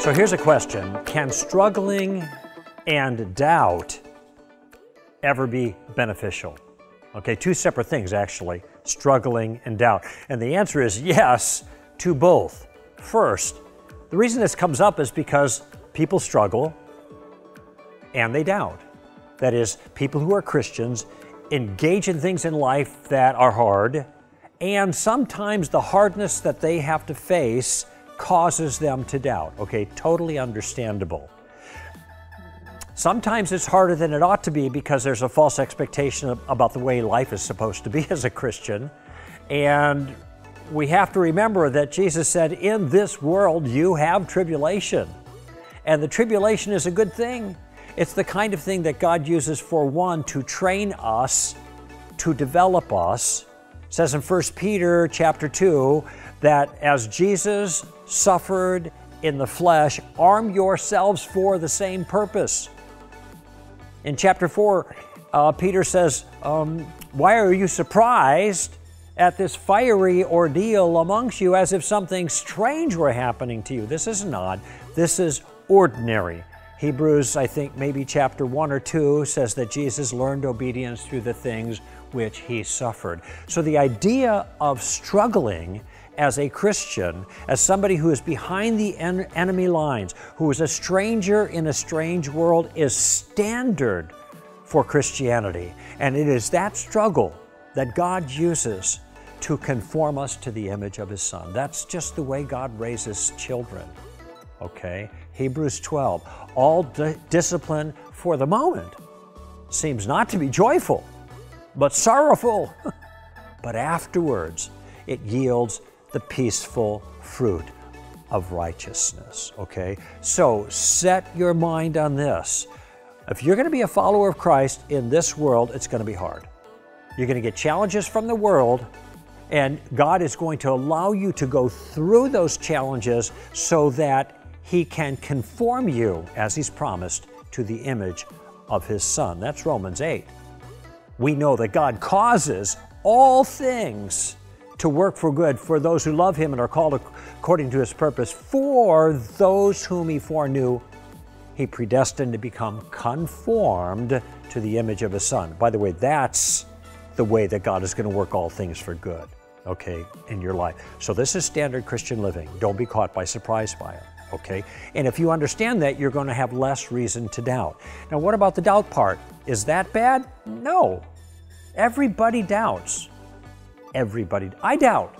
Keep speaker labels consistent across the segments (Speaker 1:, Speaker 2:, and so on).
Speaker 1: So here's a question. Can struggling and doubt ever be beneficial? Okay, two separate things actually, struggling and doubt. And the answer is yes to both. First, the reason this comes up is because people struggle and they doubt. That is, people who are Christians engage in things in life that are hard, and sometimes the hardness that they have to face causes them to doubt. Okay, totally understandable. Sometimes it's harder than it ought to be because there's a false expectation about the way life is supposed to be as a Christian. And we have to remember that Jesus said, in this world you have tribulation. And the tribulation is a good thing. It's the kind of thing that God uses for one, to train us, to develop us. It says in 1 Peter chapter 2 that as Jesus suffered in the flesh, arm yourselves for the same purpose. In chapter 4, Peter says, why are you surprised at this fiery ordeal amongst you as if something strange were happening to you? This is not. This is ordinary. Hebrews, I think maybe chapter 1 or 2, says that Jesus learned obedience through the things which he suffered. So the idea of struggling as a Christian, as somebody who is behind the enemy lines, who is a stranger in a strange world, is standard for Christianity. And it is that struggle that God uses to conform us to the image of his Son. That's just the way God raises children. Okay? Hebrews 12, all discipline for the moment seems not to be joyful, but sorrowful. But afterwards, it yields the peaceful fruit of righteousness, okay? So set your mind on this. If you're going to be a follower of Christ in this world, it's going to be hard. You're going to get challenges from the world, and God is going to allow you to go through those challenges so that he can conform you, as he's promised, to the image of his Son. That's Romans 8. We know that God causes all things to work for good for those who love him and are called according to his purpose. For those whom he foreknew, he predestined to become conformed to the image of his Son. By the way, that's the way that God is going to work all things for good, okay, in your life. So this is standard Christian living. Don't be caught by surprise by it, okay? And if you understand that, you're going to have less reason to doubt. Now, what about the doubt part? Is that bad? No. Everybody doubts. Everybody. I doubt.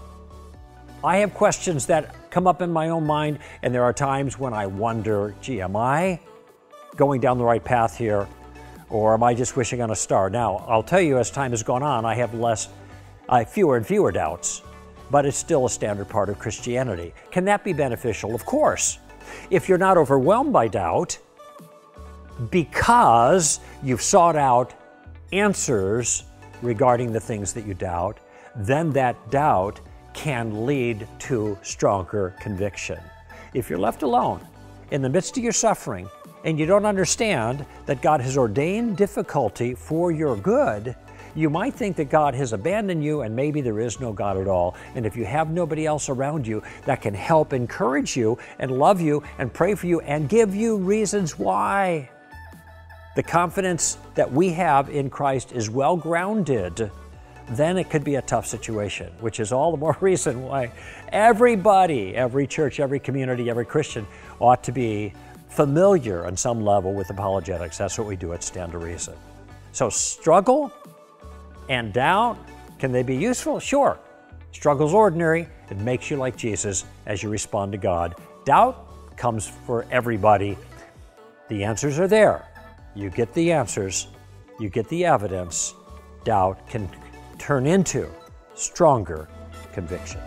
Speaker 1: I have questions that come up in my own mind, and there are times when I wonder, gee, am I going down the right path here, or am I just wishing on a star? Now, I'll tell you, as time has gone on, I have fewer and fewer doubts, but it's still a standard part of Christianity. Can that be beneficial? Of course. If you're not overwhelmed by doubt, because you've sought out answers regarding the things that you doubt, then that doubt can lead to stronger conviction. If you're left alone in the midst of your suffering and you don't understand that God has ordained difficulty for your good, you might think that God has abandoned you and maybe there is no God at all. And if you have nobody else around you that can help encourage you and love you and pray for you and give you reasons why, the confidence that we have in Christ is well grounded, then it could be a tough situation, which is all the more reason why everybody, every church, every community, every Christian ought to be familiar on some level with apologetics. That's what we do at Stand to Reason. So struggle and doubt, can they be useful? Sure. Struggle's ordinary. It makes you like Jesus as you respond to God. Doubt comes for everybody. The answers are there. You get the answers. You get the evidence. Doubt can turn into stronger conviction.